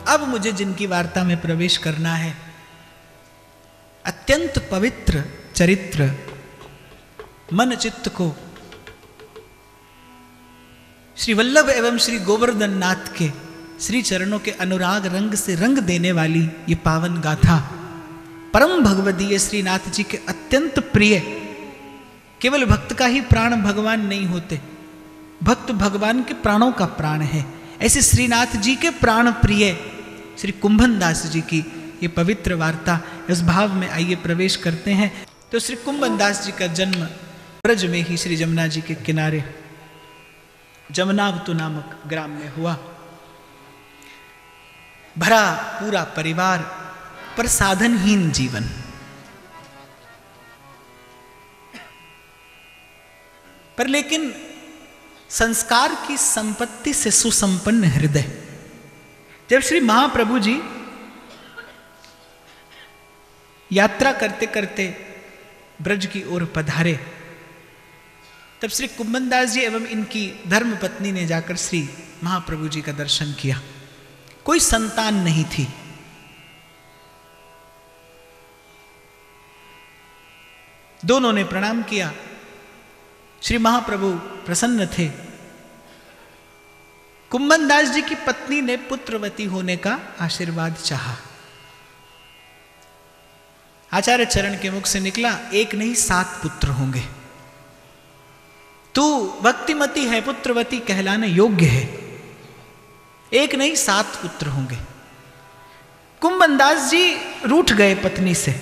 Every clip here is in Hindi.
अब मुझे जिनकी वार्ता में प्रवेश करना है, अत्यंत पवित्र चरित्र, मन चित्त को श्री वल्लभ एवं श्री गोवर्धन नाथ के श्री चरणों के अनुराग रंग से रंग देने वाली ये पावन गाथा, परम भगवदीय श्रीनाथ जी के अत्यंत प्रिय, केवल भक्त का ही प्राण भगवान नहीं होते, भक्त भगवान के प्राणों का प्राण है। ऐसे श्रीनाथ जी के प्राण प्रिय श्री कुंभन दास जी की ये पवित्र वार्ता, इस भाव में आइए प्रवेश करते हैं। तो श्री कुंभन दास जी का जन्म ब्रज में ही श्री जमुना जी के किनारे जमुनावतु नामक ग्राम में हुआ। भरा पूरा परिवार पर साधनहीन जीवन, पर लेकिन संस्कार की संपत्ति से सुसंपन्न हृदय। जब श्री महाप्रभु जी यात्रा करते करते ब्रज की ओर पधारे, तब श्री कुंभन दास जी एवं इनकी धर्मपत्नी ने जाकर श्री महाप्रभु जी का दर्शन किया। कोई संतान नहीं थी, दोनों ने प्रणाम किया। श्री महाप्रभु प्रसन्न थे। कुंभन दास जी की पत्नी ने पुत्रवती होने का आशीर्वाद चाहा। आचार्य चरण के मुख से निकला, एक नहीं 7 पुत्र होंगे। तू भक्तिमती है, पुत्रवती कहलाने योग्य है। एक नहीं 7 पुत्र होंगे। कुंभन दास जी रूठ गए पत्नी से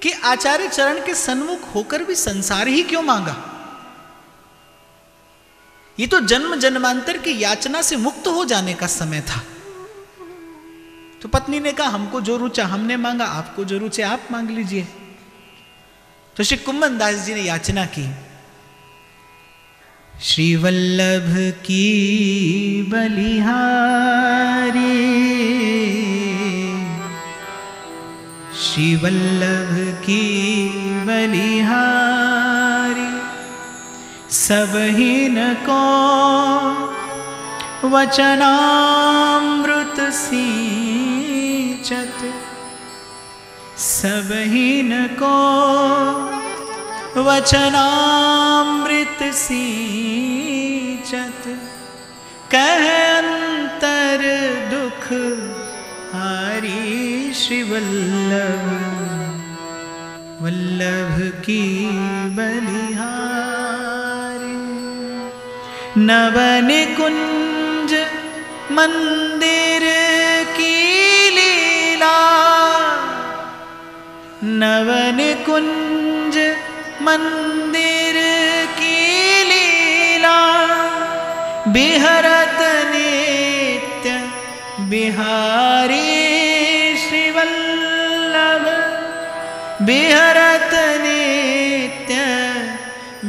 कि आचार्य चरण के सन्मुख होकर भी संसार ही क्यों मांगा? ये तो जन्म जन्मांतर की याचना से मुक्त हो जाने का समय था। तो पत्नी ने कहा, हमको जो रुचा हमने मांगा, आपको जो रुचे आप मांग लीजिए। तो श्री कुंभन दास जी ने याचना की, श्री वल्लभ की बलिहारी, श्री वल्लभ की बलिहारी, सबहीन को वचनामृत सिंचत, सबहीन को वचनामृत सिंचत, कह अंतर दुख हारी, श्री वल्लभ वल्लभ की बलिहारी। नवन कुंज मंदिर की लीला, नवन कुंज मंदिर की लीला, बिहरत नित्य बिहारी, श्री वल्लभ बिहरत नित्य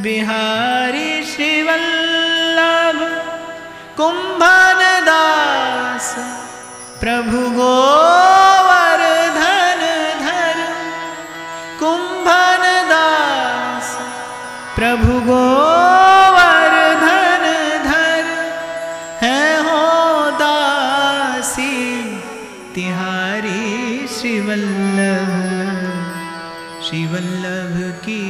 बिहारी, श्री वल्लभ कुंभन दास प्रभु गोवर्धन धर, कुंभन दास प्रभु गोवर्धन धर, है हो दासी तिहारी, श्री वल्लभ की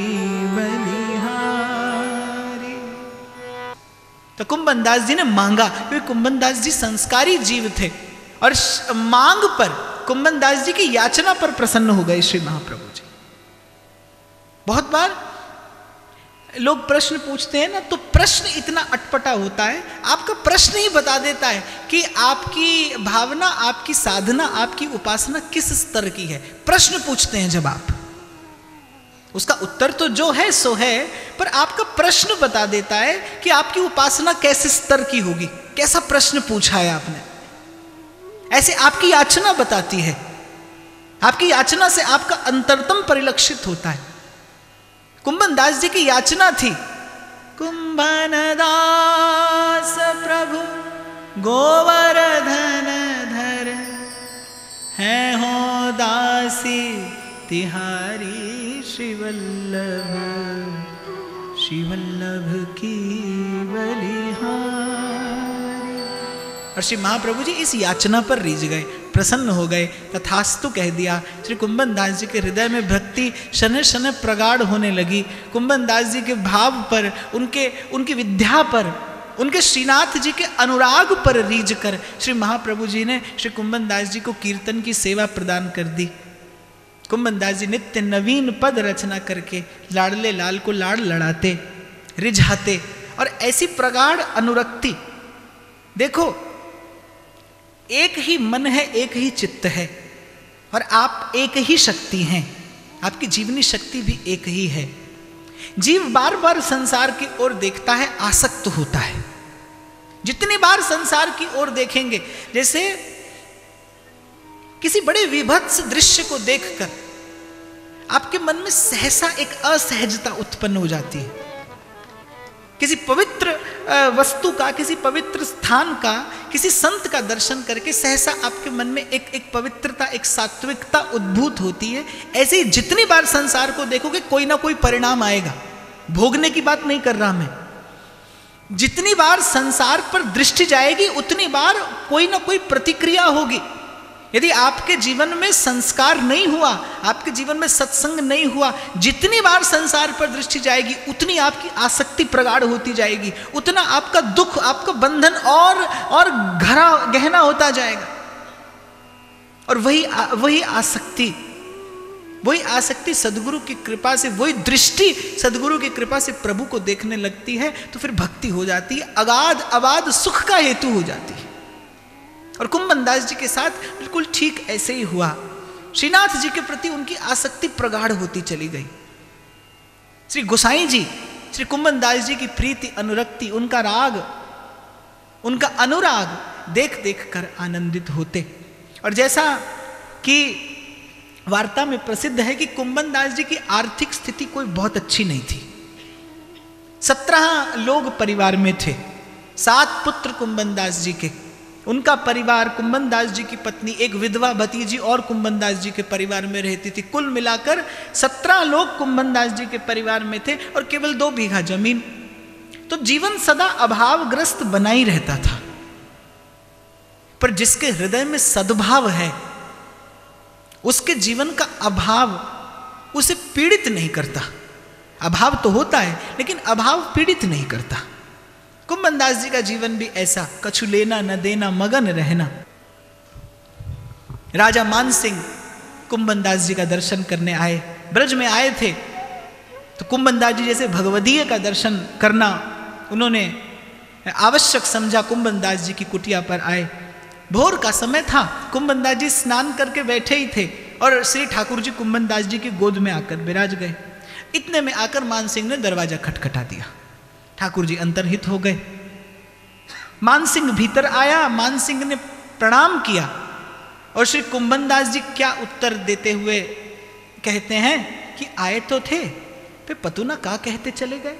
बलिहारी। तो कुंभन दास जी ने मांगा, क्योंकि कुंभन दास जी संस्कारी जीव थे और मांग पर, कुंभन दास जी की याचना पर प्रसन्न हो गए श्री महाप्रभु जी। बहुत बार लोग प्रश्न पूछते हैं ना, तो प्रश्न इतना अटपटा होता है, आपका प्रश्न ही बता देता है कि आपकी भावना, आपकी साधना, आपकी उपासना किस स्तर की है। प्रश्न पूछते हैं जब आप, उसका उत्तर तो जो है सो है, पर आपका प्रश्न बता देता है कि आपकी उपासना कैसे स्तर की होगी, कैसा प्रश्न पूछा है आपने। ऐसे आपकी याचना बताती है, आपकी याचना से आपका अंतरतम परिलक्षित होता है। कुंभन दास जी की याचना थी, कुंभन दास प्रभु गोवर्धन धर, है हो दासी तिहारी, श्री वल्लभ की बलिहारी। और श्री महाप्रभु जी इस याचना पर रीझ गए, प्रसन्न हो गए, तथास्तु कह दिया। श्री कुंभन दास जी के हृदय में भक्ति शनय शनय प्रगाढ़ होने लगी। कुंभन दास जी के भाव पर, उनकी विद्या पर, उनके श्रीनाथ जी के अनुराग पर रीझ कर श्री महाप्रभु जी ने श्री कुंभन दास जी को कीर्तन की सेवा प्रदान कर दी। कुंभन दास जी नित्य नवीन पद रचना करके लाडले लाल को लाड़ लड़ाते, रिझाते, और ऐसी प्रगाढ़ अनुरक्ति। देखो, एक ही मन है, एक ही चित्त है, और आप एक ही शक्ति हैं, आपकी जीवनी शक्ति भी एक ही है। जीव बार बार संसार की ओर देखता है, आसक्त होता है। जितनी बार संसार की ओर देखेंगे, जैसे किसी बड़े विभत्स दृश्य को देखकर आपके मन में सहसा एक असहजता उत्पन्न हो जाती है। किसी पवित्र वस्तु का, किसी पवित्र स्थान का, किसी संत का दर्शन करके सहसा आपके मन में एक पवित्रता, एक सात्विकता उद्भूत होती है। ऐसे ही जितनी बार संसार को देखोगे कोई ना कोई परिणाम आएगा। भोगने की बात नहीं कर रहा मैं। जितनी बार संसार पर दृष्टि जाएगी उतनी बार कोई ना कोई प्रतिक्रिया होगी। यदि आपके जीवन में संस्कार नहीं हुआ, आपके जीवन में सत्संग नहीं हुआ, जितनी बार संसार पर दृष्टि जाएगी उतनी आपकी आसक्ति प्रगाढ़ होती जाएगी, उतना आपका दुख, आपका बंधन और गहना होता जाएगा। और वही आसक्ति सदगुरु की कृपा से, वही दृष्टि सदगुरु की कृपा से प्रभु को देखने लगती है, तो फिर भक्ति हो जाती है, अगाध अबाध सुख का हेतु हो जाती है। और कुंभन दास जी के साथ बिल्कुल ठीक ऐसे ही हुआ। श्रीनाथ जी के प्रति उनकी आसक्ति प्रगाढ़ होती चली गई। श्री गोसाई जी श्री कुंभन दास जी की प्रीति, अनुरक्ति, उनका राग, उनका अनुराग देख देख कर आनंदित होते। और जैसा कि वार्ता में प्रसिद्ध है कि कुंभन दास जी की आर्थिक स्थिति कोई बहुत अच्छी नहीं थी। 17 लोग परिवार में थे, 7 पुत्र कुंभन दास जी के। उनका परिवार, कुंभन दास जी की पत्नी, एक विधवा भतीजी और कुंभन दास जी के परिवार में रहती थी। कुल मिलाकर 17 लोग कुंभन दास जी के परिवार में थे और केवल 2 बीघा जमीन। तो जीवन सदा अभावग्रस्त बना ही रहता था। पर जिसके हृदय में सद्भाव है, उसके जीवन का अभाव उसे पीड़ित नहीं करता। अभाव तो होता है लेकिन अभाव पीड़ित नहीं करता। कुंभन दास जी का जीवन भी ऐसा, कछु लेना न देना, मगन रहना। राजा मान सिंह कुंभन दास जी का दर्शन करने आए, ब्रज में आए थे। तो कुंभन दास जी जैसे भगवदीय का दर्शन करना उन्होंने आवश्यक समझा। कुंभन दास जी की कुटिया पर आए। भोर का समय था, कुंभन दास जी स्नान करके बैठे ही थे और श्री ठाकुर जी कुंभन दास जी की गोद में आकर विराज गए। इतने में आकर मान सिंह ने दरवाजा खटखटा दिया। ठाकुर जी अंतर्हित हो गए। मान सिंह भीतर आया, मान सिंह ने प्रणाम किया और श्री कुंभन दास जी क्या उत्तर देते हुए कहते हैं कि आए तो थे, फिर पतु ना का कहते चले गए।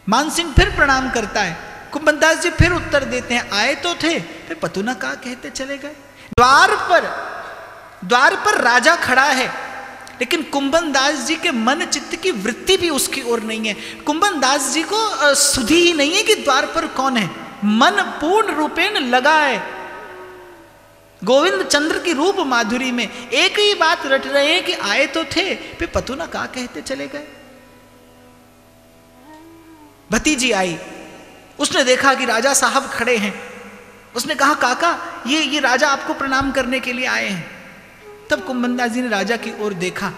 मान सिंह फिर प्रणाम करता है, कुंभन दास जी फिर उत्तर देते हैं आए तो थे, फिर पतु ना का कहते चले गए। द्वार पर राजा खड़ा है लेकिन कुंभन दास जी के मन चित्त की वृत्ति भी उसकी ओर नहीं है। कुंभन दास जी को सुधि ही नहीं है कि द्वार पर कौन है। मन पूर्ण रूपेण लगा है गोविंद चंद्र की रूप माधुरी में। एक ही बात रट रहे हैं कि आए तो थे, फिर पतु ना का कहते चले गए। भतीजी आई, उसने देखा कि राजा साहब खड़े हैं। उसने कहा काका ये राजा आपको प्रणाम करने के लिए आए हैं। तब कुंभन दास जी ने राजा की ओर देखा,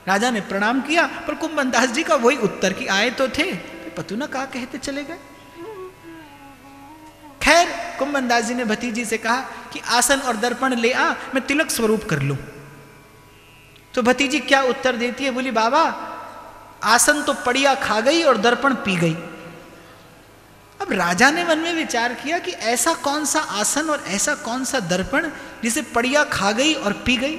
राजा ने प्रणाम किया, पर कुंभन दास जी का वही उत्तर कि आए तो थे, फिर पतु ना का कहते चले गए। खैर कुंभन दास जी ने भतीजी से कहा कि आसन और दर्पण ले आ, मैं तिलक स्वरूप कर लूं। तो भतीजी क्या उत्तर देती है, बोली बाबा आसन तो पड़िया खा गई और दर्पण पी गई। अब राजा ने मन में विचार किया कि ऐसा कौन सा आसन और ऐसा कौन सा दर्पण जिसे पड़िया खा गई और पी गई।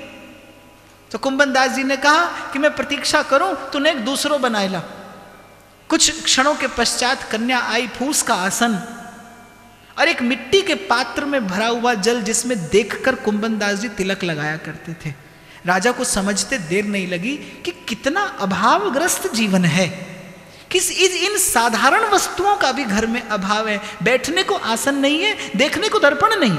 तो कुंभन दास जी ने कहा कि मैं प्रतीक्षा करूं, तूने एक दूसरो बनाएला। कुछ क्षणों के पश्चात कन्या आई, फूस का आसन और एक मिट्टी के पात्र में भरा हुआ जल, जिसमें देखकर कुंभन दास जी तिलक लगाया करते थे। राजा को समझते देर नहीं लगी कि कितना अभावग्रस्त जीवन है, इन साधारण वस्तुओं का भी घर में अभाव है। बैठने को आसन नहीं है, देखने को दर्पण नहीं।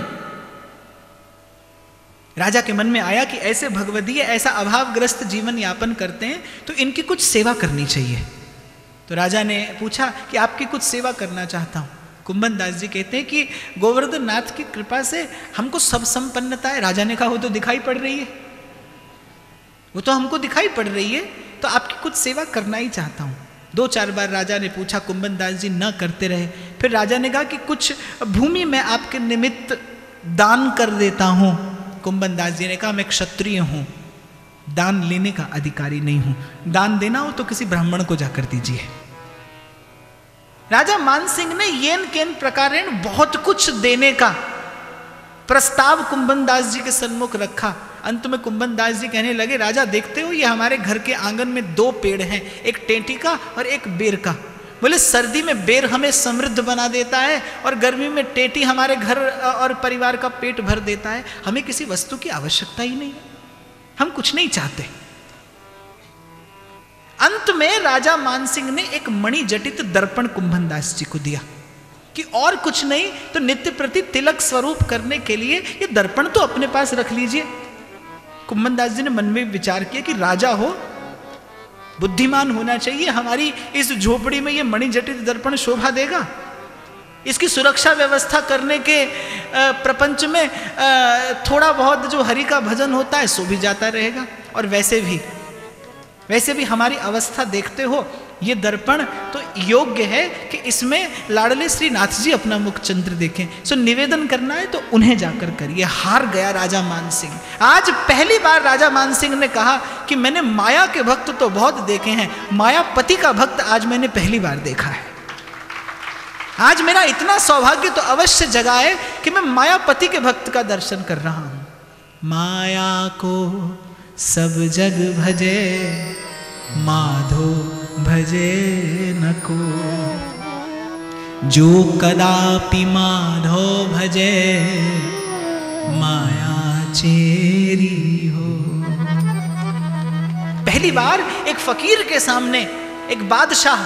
राजा के मन में आया कि ऐसे भगवदीय ऐसा अभावग्रस्त जीवन यापन करते हैं तो इनकी कुछ सेवा करनी चाहिए। तो राजा ने पूछा कि आपकी कुछ सेवा करना चाहता हूं। कुंभन दास जी कहते हैं कि गोवर्धन नाथ की कृपा से हमको सब संपन्नता है। राजा ने कहा वो तो दिखाई पड़ रही है, वो तो हमको दिखाई पड़ रही है, तो आपकी कुछ सेवा करना ही चाहता हूं। 2-4 बार राजा ने पूछा, कुंभन दास जी न करते रहे। फिर राजा ने कहा कि कुछ भूमि मैं आपके निमित्त दान कर देता हूं। कुंभन दास जी ने कहा मैं क्षत्रिय हूं, दान लेने का अधिकारी नहीं हूं, दान देना हो तो किसी ब्राह्मण को जाकर दीजिए। राजा मानसिंह ने येन केन प्रकारेण बहुत कुछ देने का प्रस्ताव कुंभन दास जी के सन्मुख रखा। अंत में कुंभन दास जी कहने लगे, राजा देखते हो ये हमारे घर के आंगन में 2 पेड़ हैं, एक टेंटी का और एक बेर का। बोले सर्दी में बेर हमें समृद्ध बना देता है और गर्मी में टेंटी हमारे घर और परिवार का पेट भर देता है। हमें किसी वस्तु की आवश्यकता ही नहीं, हम कुछ नहीं चाहते। अंत में राजा मानसिंह ने एक मणि जटित दर्पण कुंभन दास जी को दिया कि और कुछ नहीं तो नित्य प्रति तिलक स्वरूप करने के लिए ये दर्पण तो अपने पास रख लीजिए। कुंभन दास जी ने मन में विचार किया कि राजा हो, बुद्धिमान होना चाहिए, हमारी इस झोपड़ी में ये मणि जटित दर्पण शोभा देगा। इसकी सुरक्षा व्यवस्था करने के प्रपंच में थोड़ा बहुत जो हरि का भजन होता है सो भी जाता रहेगा। और वैसे भी हमारी अवस्था देखते हो, ये दर्पण तो योग्य है कि इसमें लाडले श्री नाथ जी अपना मुख चंद्र देखें। सो निवेदन करना है तो उन्हें जाकर करिए। हार गया राजा मानसिंह। आज पहली बार राजा मानसिंह ने कहा कि मैंने माया के भक्त तो बहुत देखे हैं, मायापति का भक्त आज मैंने पहली बार देखा है। आज मेरा इतना सौभाग्य तो अवश्य जगा है कि मैं मायापति के भक्त का दर्शन कर रहा हूं। माया को सब जग भजे, माधो भजे न को, जो कदापि माधो भजे, माया चेरी हो। पहली बार एक फकीर के सामने एक बादशाह,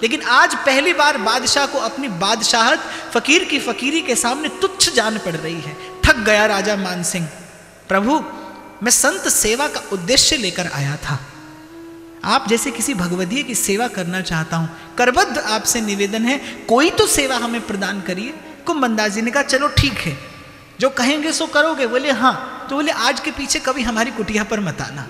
लेकिन आज पहली बार बादशाह को अपनी बादशाहत फकीर की फकीरी के सामने तुच्छ जान पड़ रही है। थक गया राजा मानसिंह। प्रभु, मैं संत सेवा का उद्देश्य लेकर आया था, आप जैसे किसी भगवदीय की सेवा करना चाहता हूं। करबद्ध आपसे निवेदन है, कोई तो सेवा हमें प्रदान करिए। कुंभन दास जी ने कहा चलो ठीक है, जो कहेंगे सो करोगे। बोले हाँ। तो बोले आज के पीछे कभी हमारी कुटिया पर मत आना,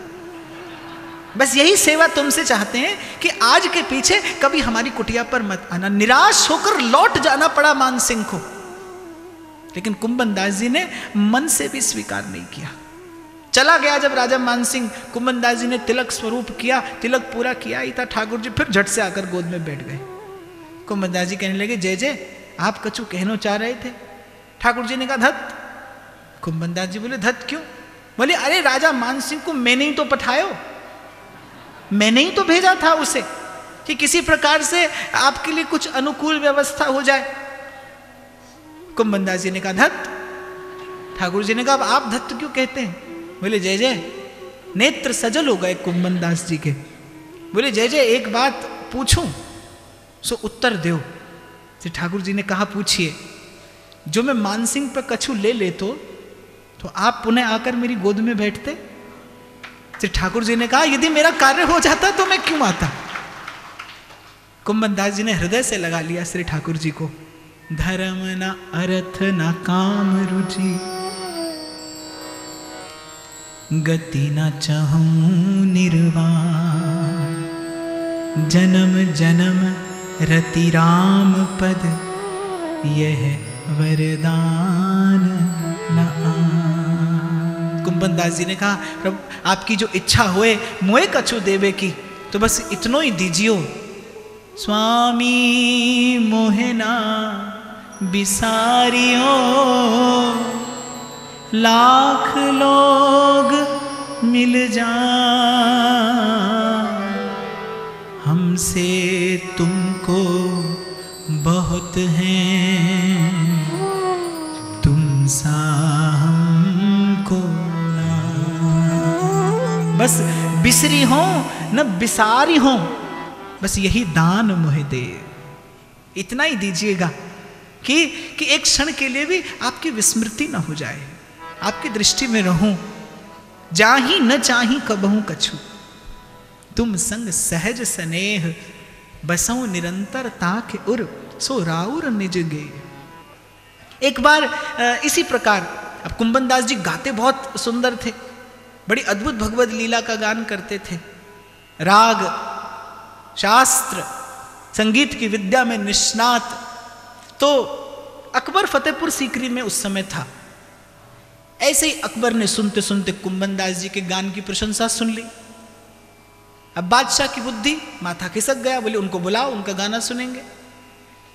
बस यही सेवा तुमसे चाहते हैं कि आज के पीछे कभी हमारी कुटिया पर मत आना। निराश होकर लौट जाना पड़ा मानसिंह को, लेकिन कुंभन दास जी ने मन से भी स्वीकार नहीं किया। चला गया जब राजा मानसिंह, कुंभन दास जी ने तिलक स्वरूप किया, तिलक पूरा किया ही था, ठाकुर जी फिर झट से आकर गोद में बैठ गए। कुंभन दास जी कहने लगे, जय जय, आप कछु कहना चाह रहे थे? ठाकुर जी ने कहा धत। कुंभन दास जी बोले धत क्यों? बोले अरे राजा मानसिंह को मैंने ही तो पठायो, मैंने ही तो भेजा था उसे कि किसी प्रकार से आपके लिए कुछ अनुकूल व्यवस्था हो जाए। कुंभन दास जी ने कहा धत। ठाकुर जी ने कहा अब आप धत क्यों कहते हैं? बोले जय जय, नेत्र सजल हो गए कुंभन दास जी के। बोले जय जय, एक बात पूछूं सो उत्तर दो। तो ठाकुर जी ने कहा पूछिए। जो मैं मानसिंह पर कछु ले लेतो तो आप पुनः आकर मेरी गोद में बैठते? तो ठाकुर जी ने कहा यदि मेरा कार्य हो जाता तो मैं क्यों आता। कुंभन दास जी ने हृदय से लगा लिया श्री ठाकुर जी को। धर्म न अर्थ न काम रुचि, गति न चाहूं निर्वाण, जन्म जन्म रति राम पद, यह वरदान न आन। कुंभन दास जी ने कहा प्रभु आपकी जो इच्छा होए मोए कछु देवे की, तो बस इतनो ही दीजियो। स्वामी मोहना बिसारियो, लाख लोग मिल जाएं, हमसे तुमको बहुत हैं, तुम सा हमको ना। बस बिसरी हो न बिसारी हो, बस यही दान मोहे दे। इतना ही दीजिएगा कि एक क्षण के लिए भी आपकी विस्मृति न हो जाए, आपकी दृष्टि में रहूं। जाही न चाही कबहू कछु, तुम संग सहज स्नेह, बसऊं निरंतर ताके उर, सो राउर निज गे। एक बार इसी प्रकार, अब कुंभन दास जी गाते बहुत सुंदर थे, बड़ी अद्भुत भगवत लीला का गान करते थे, राग शास्त्र संगीत की विद्या में निष्णात। तो अकबर फतेहपुर सीकरी में उस समय था। ऐसे ही अकबर ने सुनते सुनते कुंभन दास जी के गान की प्रशंसा सुन ली। अब बादशाह की बुद्धि, माथा खिसक गया, बोले उनको बुलाओ, उनका गाना सुनेंगे।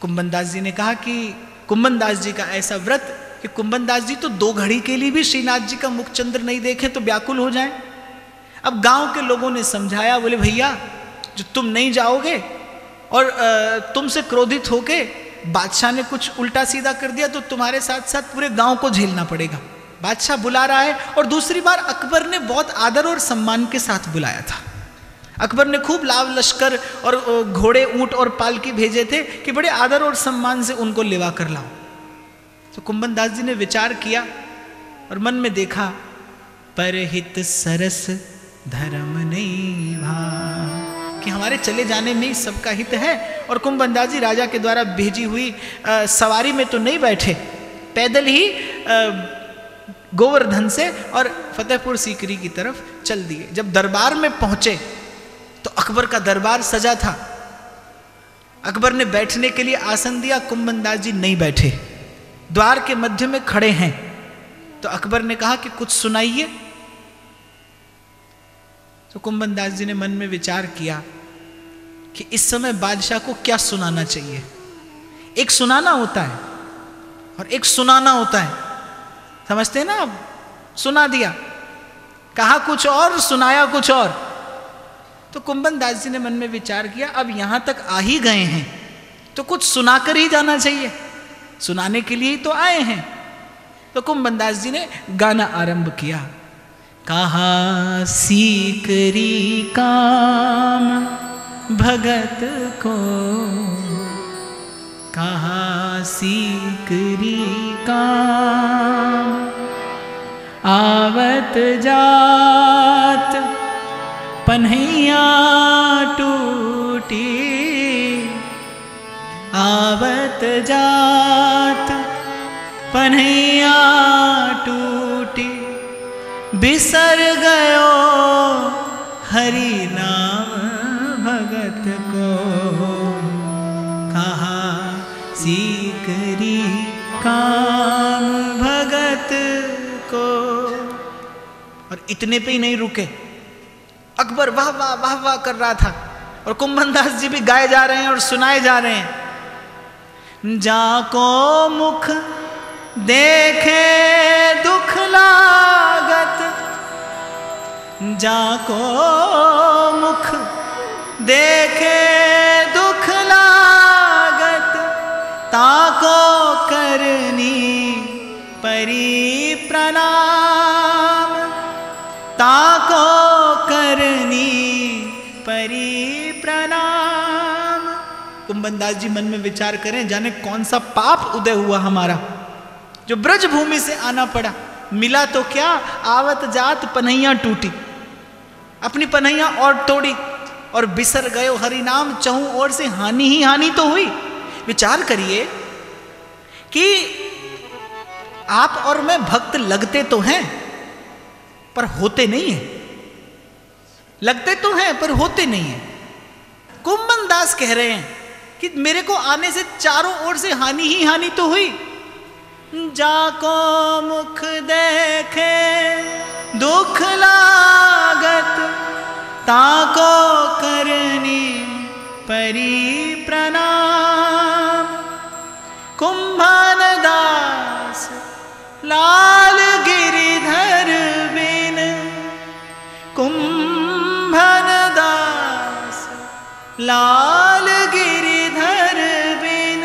कुंभन दास जी ने कहा कि कुंभन दास जी का ऐसा व्रत कि कुंभन दास जी तो 2 घड़ी के लिए भी श्रीनाथ जी का मुखचंद्र नहीं देखें तो व्याकुल हो जाएं। अब गांव के लोगों ने समझाया, बोले भैया जो तुम नहीं जाओगे और तुमसे क्रोधित होके बादशाह ने कुछ उल्टा सीधा कर दिया तो तुम्हारे साथ साथ पूरे गांव को झेलना पड़ेगा। बादशाह बुला रहा है। और दूसरी बार अकबर ने बहुत आदर और सम्मान के साथ बुलाया था। अकबर ने खूब लाव लश्कर और घोड़े ऊंट और पालकी भेजे थे कि बड़े आदर और सम्मान से उनको लेवा कर लाओ। तो कुंभन दास जी ने विचार किया और मन में देखा, परहित सरस धर्म नहीं भा, कि हमारे चले जाने में ही सबका हित है। और कुंभन दास जी राजा के द्वारा भेजी हुई सवारी में तो नहीं बैठे, पैदल ही गोवर्धन से और फतेहपुर सीकरी की तरफ चल दिए। जब दरबार में पहुंचे तो अकबर का दरबार सजा था। अकबर ने बैठने के लिए आसन दिया, कुंभन दास जी नहीं बैठे, द्वार के मध्य में खड़े हैं। तो अकबर ने कहा कि कुछ सुनाइए। तो कुंभन दास जी ने मन में विचार किया कि इस समय बादशाह को क्या सुनाना चाहिए। एक सुनाना होता है और एक सुनाना होता है, समझते हैं ना आप? सुना दिया, कहा कुछ और, सुनाया कुछ और। तो कुंभन दास जी ने मन में विचार किया, अब यहां तक आ ही गए हैं तो कुछ सुनाकर ही जाना चाहिए, सुनाने के लिए ही तो आए हैं। तो कुंभन दास जी ने गाना आरंभ किया। कहा सीकरी काम भगत को, कहा सीकरी काम, आवत जात पन्हैया टूटी, आवत जात पन्हैया टूटी, बिसर गयो हरि नाम भगत को, कहा सीकरी काम भगत को। और इतने पे ही नहीं रुके, अकबर वाह वाह वाह वाह कर रहा था और कुंभन दास जी भी गाए जा रहे हैं और सुनाए जा रहे हैं। जाको मुख देखे दुख लागत, जाको मुख देखे दुख लागत, ताको करनी परी प्रणाम, ताको करनी परी प्रणाम। कुंभन दास जी मन में विचार करें, जाने कौन सा पाप उदय हुआ हमारा जो ब्रज भूमि से आना पड़ा। मिला तो क्या, आवत जात पन्हैया टूटी, अपनी पन्हैया और तोड़ी और बिसर गयो हरि नाम, चहु ओर से हानि ही हानि तो हुई। विचार करिए कि आप और मैं भक्त लगते तो हैं पर होते नहीं है, लगते तो हैं पर होते नहीं है। कुंभन दास कह रहे हैं कि मेरे को आने से चारों ओर से हानि ही हानि तो हुई। जाको मुख देखे दुख लागत, ताको करनी परी प्रणाम। कुंभन दास लाल गिरिधर बिन, कुंभन दास लाल गिरिधर बिन,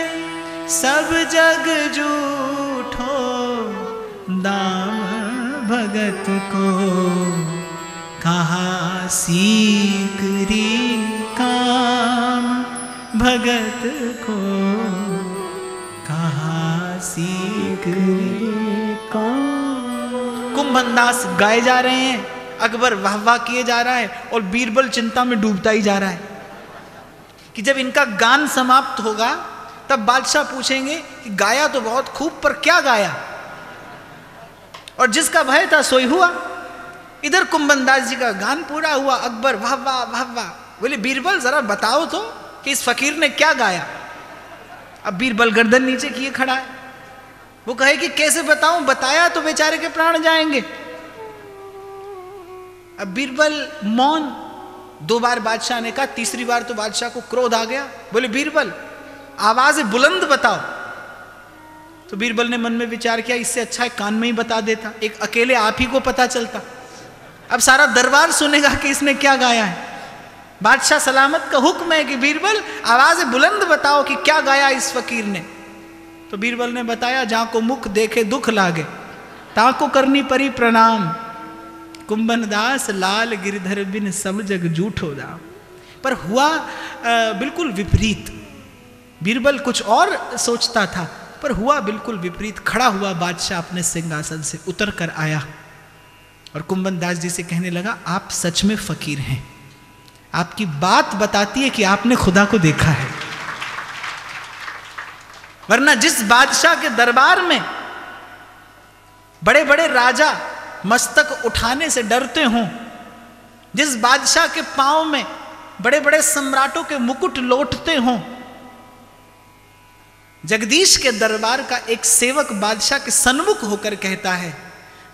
सब जग जूठो दाम भगत को, कहा सीकरी काम भगत को कहाँ सीख कुंभनदास गाए जा रहे हैं, अकबर वाह वाह किए जा रहा है और बीरबल चिंता में डूबता ही जा रहा है कि जब इनका गान समाप्त होगा तब बादशाह पूछेंगे कि गाया तो बहुत खूब, पर क्या गाया? और जिसका भय था सोई हुआ। इधर कुंभनदास जी का गान पूरा हुआ, अकबर वाह वाह वाह वाह। बोले बीरबल जरा बताओ तो कि इस फकीर ने क्या गाया। अब बीरबल गर्दन नीचे किए खड़ा है, वो कहे कि कैसे बताऊं, बताया तो बेचारे के प्राण जाएंगे। अब बीरबल मौन। 2 बार बादशाह ने कहा, तीसरी बार तो बादशाह को क्रोध आ गया। बोले बीरबल आवाज बुलंद बताओ। तो बीरबल ने मन में विचार किया, इससे अच्छा है कान में ही बता देता, एक अकेले आप ही को पता चलता। अब सारा दरबार सुनेगा कि इसने क्या गाया है। बादशाह सलामत का हुक्म है कि बीरबल आवाज बुलंद बताओ कि क्या गाया इस फकीर ने। तो बीरबल ने बताया, जहां को मुख देखे दुख लागे, ताको करनी परी प्रणाम। कुंभनदास लाल गिरधर बिन सब जग झूठो दाम। पर हुआ बिल्कुल विपरीत। बीरबल कुछ और सोचता था, पर हुआ बिल्कुल विपरीत। खड़ा हुआ बादशाह अपने सिंहासन से उतर कर आया और कुंभनदास जी से कहने लगा, आप सच में फकीर हैं, आपकी बात बताती है कि आपने खुदा को देखा है। वरना जिस बादशाह के दरबार में बड़े बड़े राजा मस्तक उठाने से डरते हों, जिस बादशाह के पांव में बड़े बड़े सम्राटों के मुकुट लौटते हों, जगदीश के दरबार का एक सेवक बादशाह के सन्मुख होकर कहता है,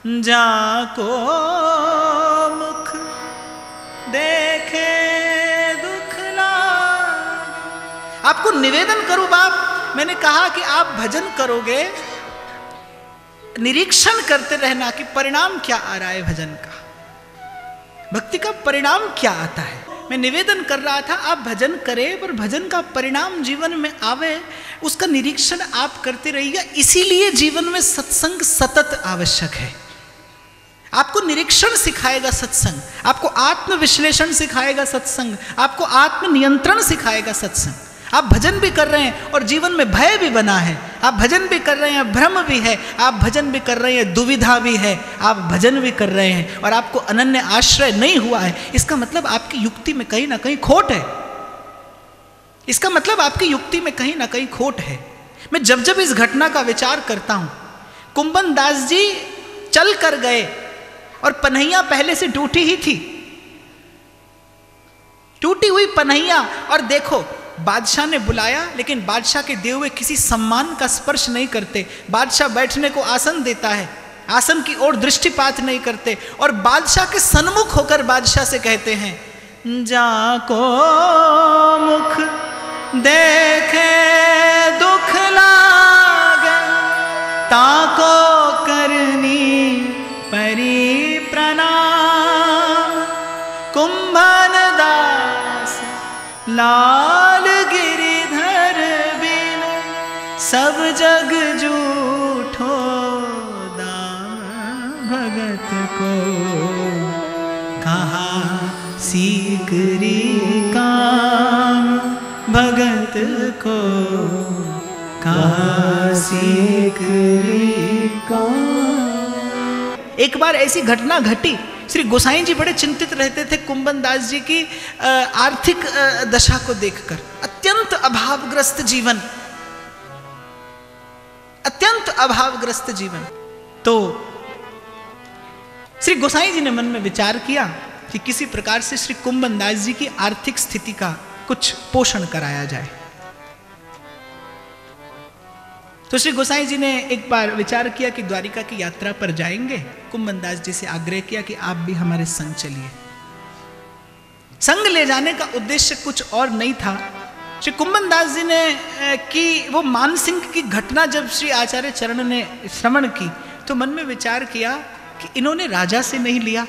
जाको मुख देखे दुख लागे। आपको निवेदन करूं बाप, मैंने कहा कि आप भजन करोगे, निरीक्षण करते रहना कि परिणाम क्या आ रहा है भजन का, भक्ति का परिणाम क्या आता है। मैं निवेदन कर रहा था आप भजन करें, पर भजन का परिणाम जीवन में आवे उसका निरीक्षण आप करते रहिएगा। इसीलिए जीवन में सत्संग सतत आवश्यक है। आपको निरीक्षण सिखाएगा सत्संग, आपको आत्मविश्लेषण सिखाएगा सत्संग, आपको आत्मनियंत्रण सिखाएगा सत्संग। आप भजन भी कर रहे हैं और जीवन में भय भी बना है, आप भजन भी कर रहे हैं, भ्रम भी है, आप भजन भी कर रहे हैं, दुविधा भी है, आप भजन भी कर रहे हैं और आपको अनन्य आश्रय नहीं हुआ है, इसका मतलब आपकी युक्ति में कहीं ना कहीं खोट है। इसका मतलब आपकी युक्ति में कहीं ना कहीं खोट है। मैं जब जब इस घटना का विचार करता हूं, कुंभनदास जी चल कर गए और पनहिया पहले से टूटी ही थी, टूटी हुई पनहिया। और देखो बादशाह ने बुलाया, लेकिन बादशाह के दिए हुए किसी सम्मान का स्पर्श नहीं करते। बादशाह बैठने को आसन देता है, आसन की ओर दृष्टिपात नहीं करते और बादशाह के सन्मुख होकर बादशाह से कहते हैं, जाको मुख देखे दुख लागे, ताको करनी परी प्रणाम। कुंभनदास लाल गिरिधर बिन सब जग झूठो दाम। भगत को कहा सीकरी काम, भगत को कहा सीकरी काम। एक बार ऐसी घटना घटी, श्री गोसाई जी बड़े चिंतित रहते थे कुंभनदास जी की आर्थिक दशा को देखकर। अत्यंत अभावग्रस्त जीवन, अत्यंत अभावग्रस्त जीवन। तो श्री गोसाई जी ने मन में विचार किया कि किसी प्रकार से श्री कुंभनदास जी की आर्थिक स्थिति का कुछ पोषण कराया जाए। तो श्री गोसाई जी ने एक बार विचार किया कि द्वारिका की यात्रा पर जाएंगे। कुंभनदास जी से आग्रह किया कि आप भी हमारे संग चलिए। संग ले जाने का उद्देश्य कुछ और नहीं था। श्री कुंभनदास जी ने की वो मानसिंह की घटना जब श्री आचार्य चरण ने श्रवण की तो मन में विचार किया कि इन्होंने राजा से नहीं लिया,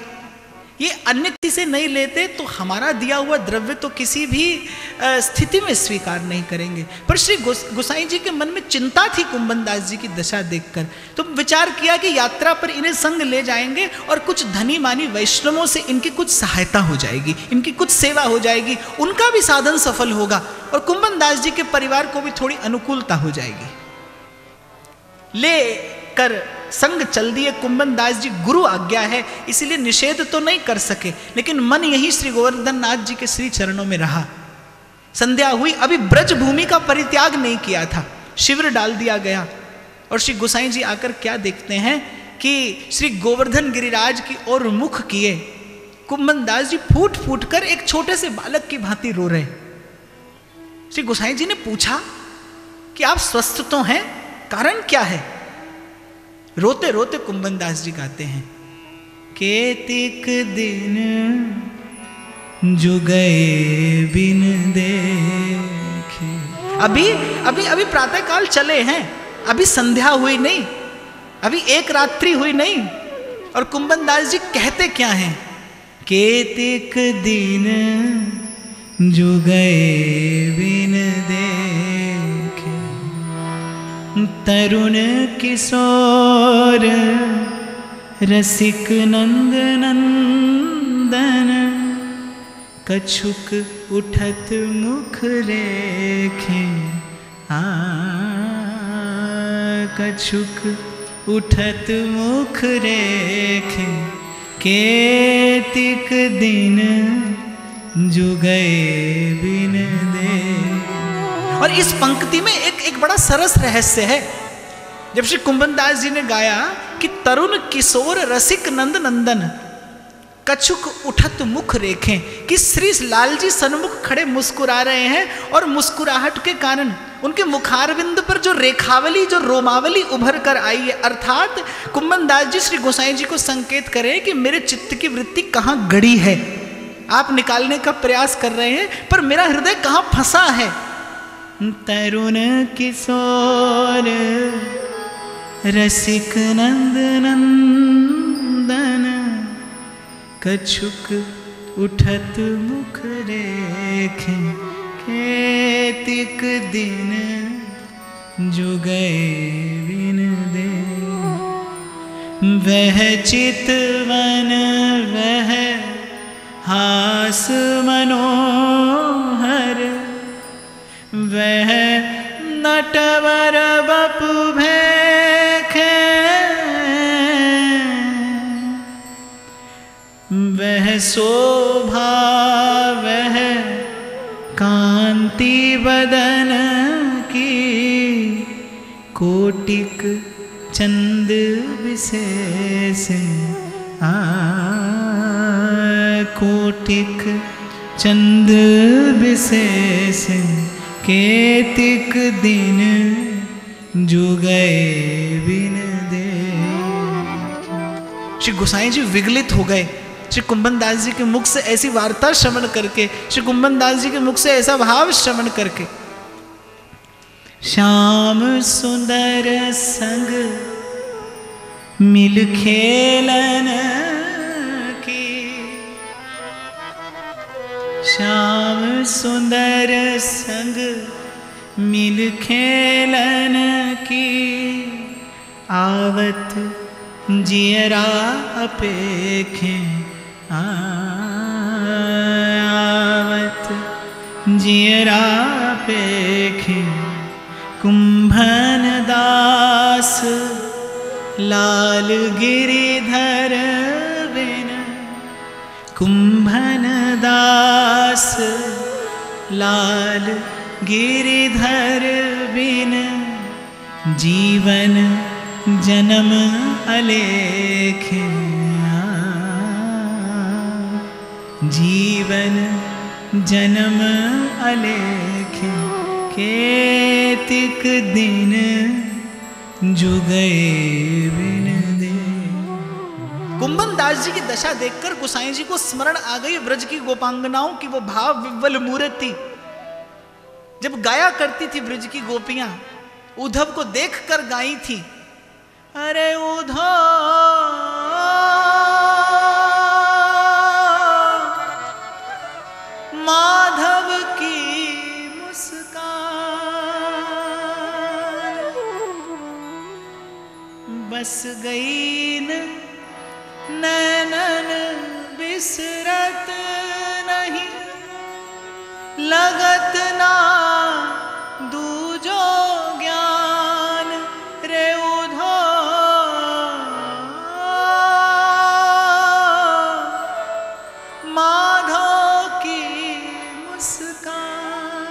ये अन्य किसी से नहीं लेते तो हमारा दिया हुआ द्रव्य तो किसी भी स्थिति में स्वीकार नहीं करेंगे। पर श्री गोसाई जी के मन में चिंता थी कुंभन दास जी की दशा देखकर, तो विचार किया कि यात्रा पर इन्हें संग ले जाएंगे और कुछ धनी मानी वैष्णवों से इनकी कुछ सहायता हो जाएगी, इनकी कुछ सेवा हो जाएगी, उनका भी साधन सफल होगा और कुंभन दास जी के परिवार को भी थोड़ी अनुकूलता हो जाएगी। ले कर संग चल दिए कुंभन दास जी। गुरु आज्ञा है इसलिए निषेध तो नहीं कर सके, लेकिन मन यही श्री गोवर्धन नाथ जी के श्री चरणों में रहा। संध्या हुई, अभी ब्रज भूमि का परित्याग नहीं किया था, शिविर डाल दिया गया। और श्री गोसाई जी आकर क्या देखते हैं कि श्री गोवर्धन गिरिराज की ओर मुख किए कुंभन दास जी फूट फूट कर एक छोटे से बालक की भांति रो रहे। श्री गोसाई जी ने पूछा कि आप स्वस्थ तो हैं, कारण क्या है? रोते रोते कुंभन दास जी गाते हैं, केतिक दिन जो गए बिन देखे। अभी प्रातः काल चले हैं, अभी संध्या हुई नहीं, अभी एक रात्रि हुई नहीं। और कुंभन दास जी कहते क्या हैं? केतिक दिन जो गए बिन देखे, तरुण किशोर रसिक नंद नंदन, कछुक उठत मुख रेखे। कछुक उठत मुख रेखे, केतिक दिन जो गए बिन दे। और इस पंक्ति में एक बड़ा सरस रहस्य है। जब श्री कुंभन दास जी ने गाया कि तरुण किशोर रसिक नंद नंदन, कछुक उठत मुख रेखें, कि श्री लाल जी सन्मुख खड़े मुस्कुरा रहे हैं और मुस्कुराहट के कारण उनके मुखारविंद पर जो रेखावली, जो रोमावली उभर कर आई है, अर्थात कुंभन दास जी श्री गोसाई जी को संकेत करें कि मेरे चित्त की वृत्ति कहाँ गड़ी है, आप निकालने का प्रयास कर रहे हैं, पर मेरा हृदय कहाँ फंसा है। तरुण किशोर रसिक नंद नंदन, कछुक उठत मुख रेखे, केतिक दिन जो गए बिन दे। वह चितवन वह हास मनोहर, वह नटवर बपु भेखे, वह शोभा वह कांति बदन की, कोटिक चंद विशेष। कोटिक चंद विशेष, केतिक दिन जो गए बिन दे। श्री गोसाई जी विगलित हो गए श्री कुंभन दास जी के मुख से ऐसी वार्ता श्रवण करके, श्री कुंभन दास जी के मुख से ऐसा भाव श्रवण करके। श्याम सुंदर संग मिल खेलन की, श्याम सुंदर संग मिल खेलन की, आवत जियरा अपेखे। आवत जियरा अपेखे, कुंभन दास लाल गिरिधर बिन। कुंभन दास लाल गिरिधर बिन, जीवन जन्म अलेखे। जीवन जन्म अलेखे, केतिक दिन जो गए बिन दे। कुंभन दास जी की दशा देखकर गोसाई जी को स्मरण आ गई ब्रज की गोपांगनाओं की वो भाव विव्वल मूर्ति। जब गाया करती थी ब्रज की गोपियां, उद्धव को देखकर गाई थी, अरे उद्धव बस गई न नैनन बिसरत नहीं, लगत ना दूजो ज्ञान रे उधो, माधव की मुस्कान।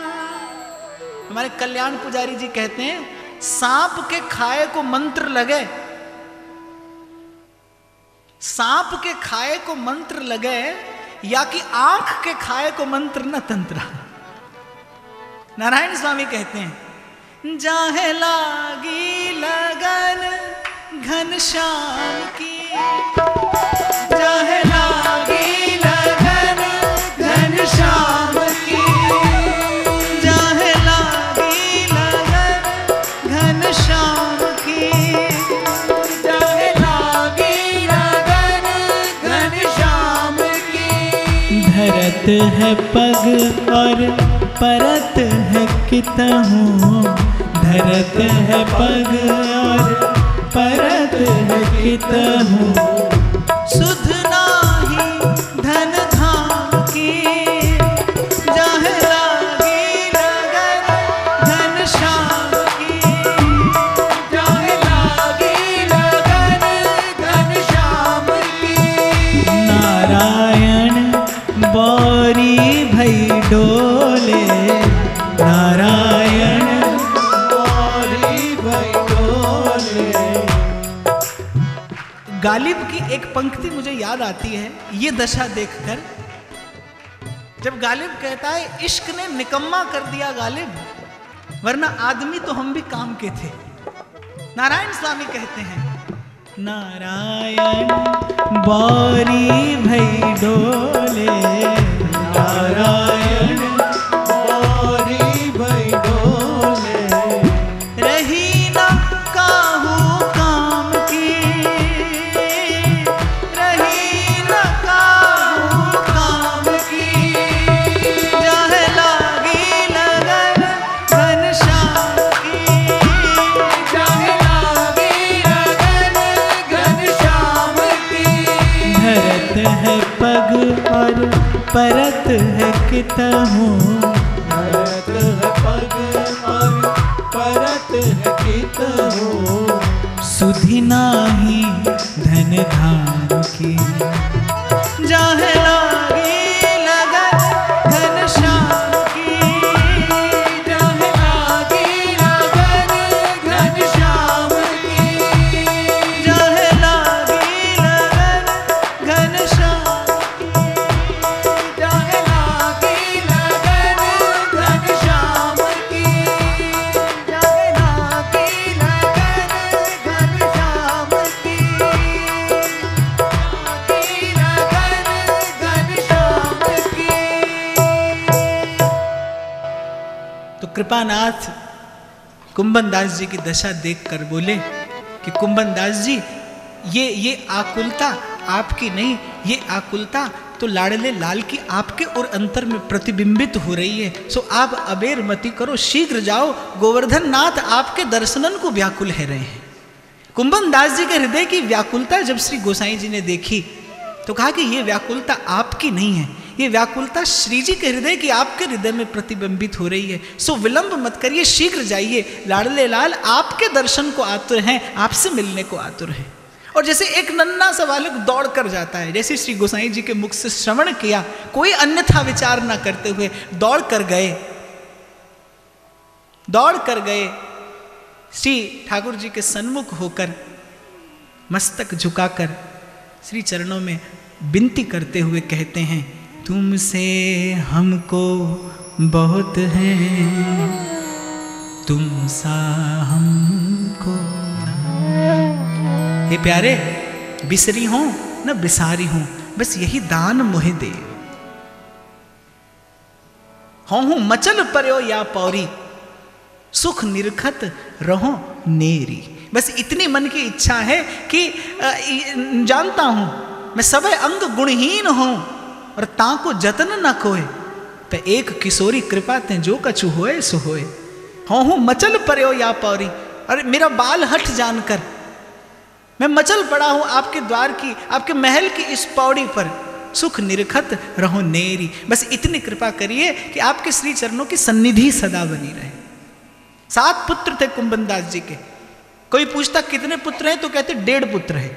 हमारे कल्याण पुजारी जी कहते हैं, सांप के खाए को मंत्र लगे, सांप के खाए को मंत्र लगे, या कि आंख के खाए को मंत्र न तंत्र। नारायण स्वामी कहते हैं, जाहे लागी लगन घनश्याम की, जाहे लागी लगन घनश्याम की, जाहे लागी लगन घनश्याम की, जाहे लागी लगन घनश्याम की। धरत है पग और परत है कितहूँ, धरत है पग और परत है कितहूँ, सुध नाही धन धाम की, जाहे लागी लगन घनश्याम की, जाहे लागी लगन घनश्याम की। नारायण बौरी भई डोले, नारायण बौरी भई डोले। गालिब की एक पंक्ति मुझे याद आती है ये दशा देखकर, जब गालिब कहता है, इश्क ने निकम्मा कर दिया गालिब, वरना आदमी तो हम भी काम के थे। नारायण स्वामी कहते हैं, नारायण बौरी भई डोले, नारायण बौरी भई डोले, रही न काहू काम की, रही न काहू काम की, जाहे लागी लगन घनश्याम की, जाहे लागी लगन घनश्याम की। धरत है पग और परत है कितहूँ, धरत है पग और परत है कितहूँ, सुधि नाही धन धाम की, जाहे लागी लगन घनश्याम की, जाहे लागी लगन घनश्याम की, जाहे लागी लगन घनश्याम की, जाहे लागी लगन घनश्याम की, जाहे लागी लगन घनश्याम की, लागी लगन घनश्याम की। तो कृपानाथ कुंभन दास जी की दशा देखकर बोले कि कुंभन दास जी, ये आकुलता आपकी नहीं, ये आकुलता तो लाडले लाल की आपके और अंतर में प्रतिबिंबित हो रही है। सो आप अबेर मति करो, शीघ्र जाओ, गोवर्धन नाथ आपके दर्शनन को व्याकुल है रहे हैं। कुंभन दास जी के हृदय की व्याकुलता जब श्री गोसाई जी ने देखी तो कहा कि ये व्याकुलता आपकी नहीं है, ये व्याकुलता श्री जी के हृदय की आपके हृदय में प्रतिबिंबित हो रही है। सो विलंब मत करिए, शीघ्र जाइए, लाडले लाल आपके दर्शन को आतुर हैं, आपसे मिलने को आतुर हैं। और जैसे एक नन्हा सा बालक दौड़ कर जाता है, जैसे श्री गोसाई जी के मुख से श्रवण किया, कोई अन्यथा विचार न करते हुए दौड़ कर गए, दौड़ कर गए श्री ठाकुर जी के सन्मुख होकर मस्तक झुकाकर श्री चरणों में विनती करते हुए कहते हैं, तुमसे हमको बहुत है, तुम सा हमको ना। हे प्यारे, बिसरी हो न बिसारी हो, बस यही दान मोहे दे। हूँ मचल पर्यो या पौरी, सुख निरखत रहो नेरी। बस इतनी मन की इच्छा है कि जानता हूं मैं सब अंग गुणहीन हूं और ताको जतन न कोय, पे एक किशोरी कृपा ते जो कछु होए सो होए। हूँ मचल पर्यो या पौरी, अरे मेरा बाल हट जानकर मैं मचल पड़ा हूं आपके द्वार की, आपके महल की इस पौड़ी पर, सुख निरखत रहो नेरी। बस इतनी कृपा करिए कि आपके श्री चरणों की सन्निधि सदा बनी रहे। 7 पुत्र थे कुंभनदास जी के। कोई पूछता कितने पुत्र हैं तो कहते 1.5 पुत्र है।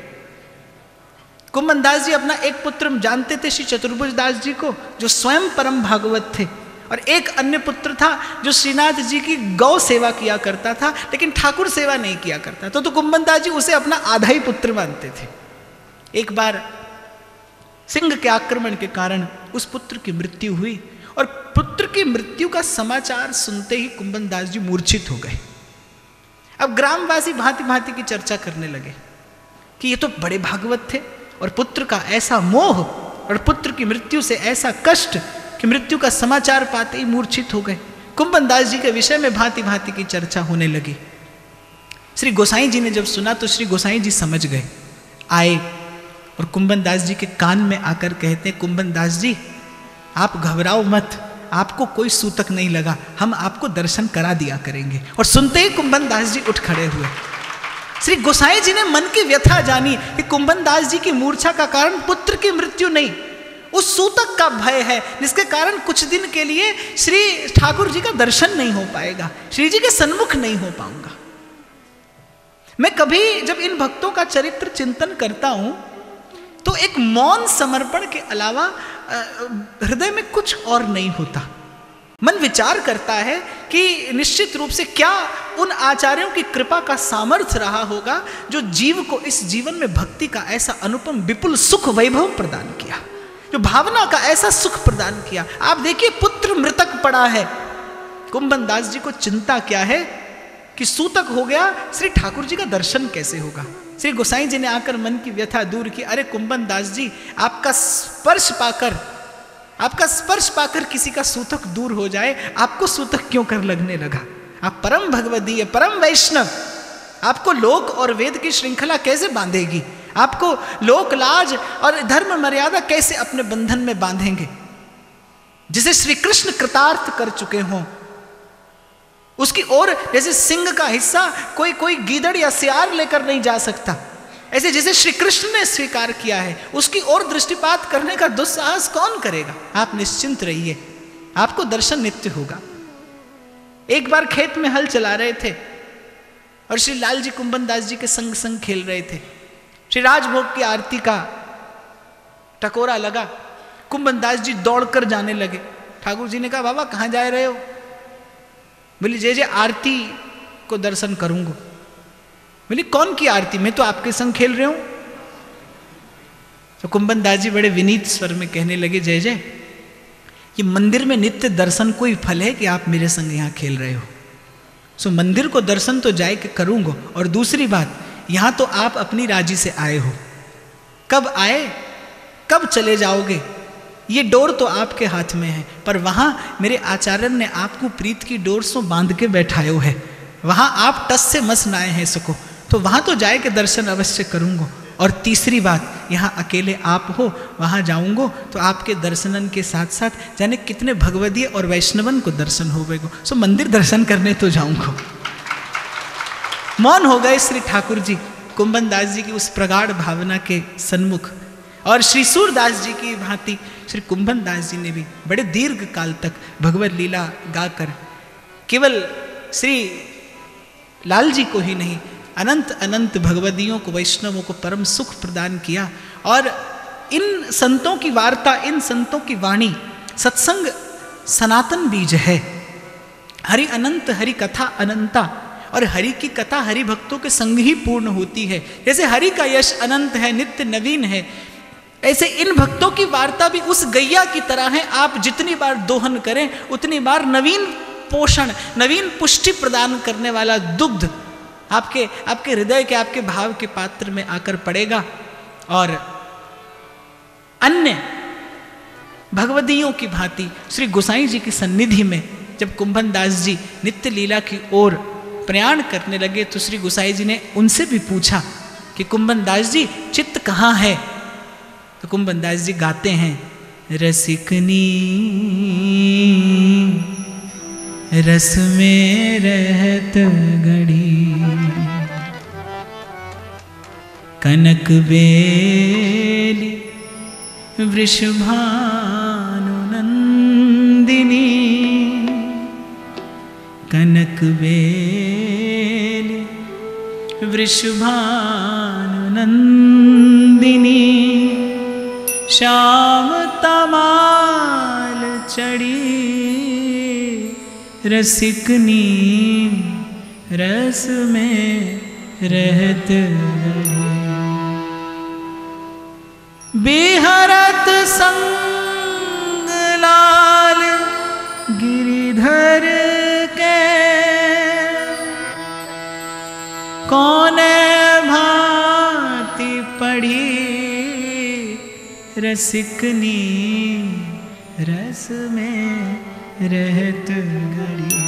कुंभनदास जी अपना एक पुत्र जानते थे श्री चतुर्भुज दास जी को, जो स्वयं परम भागवत थे, और एक अन्य पुत्र था जो श्रीनाथ जी की गौ सेवा किया करता था, लेकिन ठाकुर सेवा नहीं किया करता। तो कुंभनदास जी उसे अपना आधा ही पुत्र मानते थे। एक बार सिंह के आक्रमण के कारण उस पुत्र की मृत्यु हुई, और पुत्र की मृत्यु का समाचार सुनते ही कुंभनदास जी मूर्छित हो गए। अब ग्रामवासी भांति भांति की चर्चा करने लगे कि ये तो बड़े भागवत थे, और पुत्र का ऐसा मोह और पुत्र की मृत्यु से ऐसा कष्ट कि मृत्यु का समाचार पाते ही मूर्छित हो गए। कुंभनदास जी के विषय में भांति भांति की चर्चा होने लगी। श्री गोसाई जी ने जब सुना तो श्री गोसाई जी समझ गए, आए और कुंभनदास जी के कान में आकर कहते, कुंभनदास जी आप घबराओ मत, आपको कोई सूतक नहीं लगा, हम आपको दर्शन करा दिया करेंगे। और सुनते ही कुंभनदास जी उठ खड़े हुए। श्री गोसाई जी ने मन की व्यथा जानी कि कुंभनदास जी की मूर्छा का कारण पुत्र की मृत्यु नहीं, उस सूतक का भय है, जिसके कारण कुछ दिन के लिए श्री ठाकुर जी का दर्शन नहीं हो पाएगा, श्री जी के सन्मुख नहीं हो पाऊंगा। मैं कभी जब इन भक्तों का चरित्र चिंतन करता हूं तो एक मौन समर्पण के अलावा हृदय में कुछ और नहीं होता। मन विचार करता है कि निश्चित रूप से क्या उन आचार्यों की कृपा का सामर्थ्य रहा होगा जो जीव को इस जीवन में भक्ति का ऐसा अनुपम विपुल सुख वैभव प्रदान किया, जो भावना का ऐसा सुख प्रदान किया। आप देखिए, पुत्र मृतक पड़ा है, कुंभनदास जी को चिंता क्या है कि सूतक हो गया, श्री ठाकुर जी का दर्शन कैसे होगा। श्री गोसाई जी ने आकर मन की व्यथा दूर की। अरे कुंभनदास जी, आपका स्पर्श पाकर किसी का सूतक दूर हो जाए, आपको सूतक क्यों कर लगने लगा? आप परम भगवदीय, परम वैष्णव, आपको लोक और वेद की श्रृंखला कैसे बांधेगी? आपको लोक लाज और धर्म मर्यादा कैसे अपने बंधन में बांधेंगे? जिसे श्री कृष्ण कृतार्थ कर चुके हों उसकी ओर जैसे सिंह का हिस्सा कोई गीदड़ या सियार लेकर नहीं जा सकता, ऐसे जैसे श्री कृष्ण ने स्वीकार किया है उसकी ओर दृष्टिपात करने का दुस्साहस कौन करेगा? आप निश्चिंत रहिए, आपको दर्शन नित्य होगा। एक बार खेत में हल चला रहे थे और श्री लाल जी कुंभनदास जी के संग संग खेल रहे थे। श्री राजभोग की आरती का टकोरा लगा, कुंभनदास जी दौड़कर जाने लगे। ठाकुर जी ने कहा, बाबा कहाँ जा रहे हो? बोली, जय आरती को दर्शन करूंगा। बोली, कौन की आरती? मैं तो आपके संग खेल रहे हूं। तो कुंभनदास जी बड़े विनीत स्वर में कहने लगे, जय जय, ये मंदिर में नित्य दर्शन कोई फल है कि आप मेरे संग यहां खेल रहे हो? सो मंदिर को दर्शन तो जाए के करूंगा, और दूसरी बात, यहां तो आप अपनी राजी से आए हो, कब आए कब चले जाओगे ये डोर तो आपके हाथ में है, पर वहां मेरे आचार्य ने आपको प्रीत की डोर से बांध के बैठायो है, वहां आप टस से मस नाए हैं सको, तो वहां तो जाए के दर्शन अवश्य करूंगा। और तीसरी बात, यहाँ अकेले आप हो, वहां जाऊंगा तो आपके दर्शनन के साथ साथ जाने कितने भगवदीय और वैष्णवन को दर्शन होवेगो, सो मंदिर दर्शन करने तो जाऊंगा। मौन हो गए श्री ठाकुर जी कुंभनदास जी की उस प्रगाढ़ भावना के सन्मुख। और श्री सूरदास जी की भांति श्री कुंभनदास जी ने भी बड़े दीर्घ काल तक भगवत लीला गाकर केवल श्री लाल जी को ही नहीं, अनंत अनंत भगवदियों को, वैष्णवों को परम सुख प्रदान किया। और इन संतों की वार्ता, इन संतों की वाणी, सत्संग सनातन बीज है। हरि अनंत, हरि कथा अनंता, और हरि की कथा हरि भक्तों के संग ही पूर्ण होती है। जैसे हरि का यश अनंत है, नित्य नवीन है, ऐसे इन भक्तों की वार्ता भी उस गैया की तरह है। आप जितनी बार दोहन करें उतनी बार नवीन पोषण, नवीन पुष्टि प्रदान करने वाला दुग्ध आपके हृदय के, आपके भाव के पात्र में आकर पड़ेगा। और अन्य भगवदियों की भांति श्री गोसाई जी की सन्निधि में जब कुंभनदास जी नित्य लीला की ओर प्रयाण करने लगे तो श्री गोसाई जी ने उनसे भी पूछा कि कुंभनदास जी चित्त कहाँ है? तो कुंभनदास जी गाते हैं, रसिकनी रस में रहत घड़ी, कनक बेली वृषभानुनंदिनी, कनक बेली वृषभानुनंदिनी, श्याम तमाल चढ़ी रसिकनी, रस में रहत बिहरत संग लाल गिरिधर के, कौने भांति पढ़ी रसिकनी, रस में रहत घड़ी।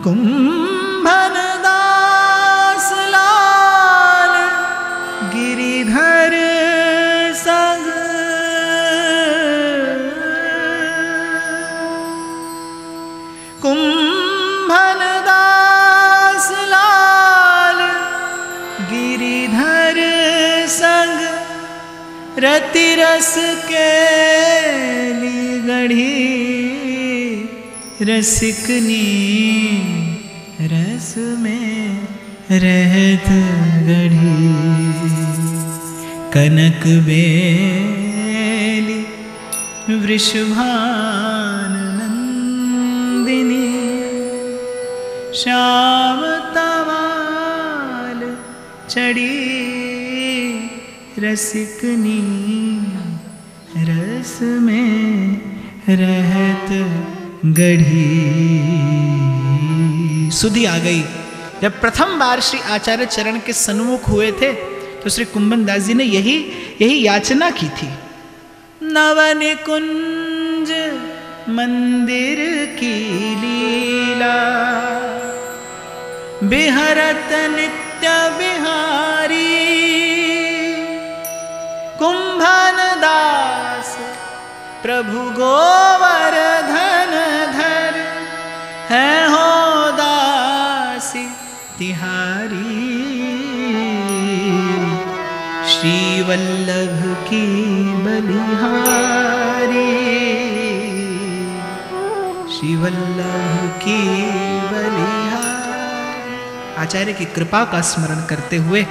कुंभन दास लाल गिरिधर संग, कुंभन दास लाल गिरिधर संग, रति रस के गढ़ी रसिकनी, रस में रहत गढ़ी। कनक बेली वृषभानुनंदिनी, श्याम तमाल चढ़ी रसिकनी, रस में रहत गढ़ी। सुधि आ गई। जब प्रथम बार श्री आचार्य चरण के सन्मुख हुए थे तो श्री कुंभन दास जी ने यही याचना की थी। नवन कुंज मंदिर की लीला, बिहरत नित्य बिहारी, कुंभन दास प्रभु गोवर्धन धर, है हो दासी तिहारी, श्री वल्लभ की बलिहारी, श्री वल्लभ की बलिहारी। आचार्य की कृपा का स्मरण करते हुए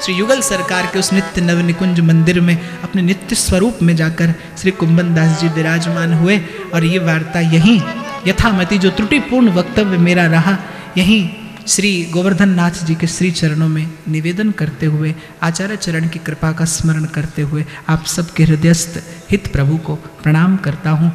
श्री युगल सरकार के उस नित्य नव निकुंज मंदिर में अपने नित्य स्वरूप में जाकर श्री कुंभन दास जी विराजमान हुए। और ये वार्ता यहीं यथामति जो त्रुटिपूर्ण वक्तव्य मेरा रहा, यहीं श्री गोवर्धन नाथ जी के श्री चरणों में निवेदन करते हुए, आचार्य चरण की कृपा का स्मरण करते हुए आप सबके हृदयस्थ हित प्रभु को प्रणाम करता हूँ।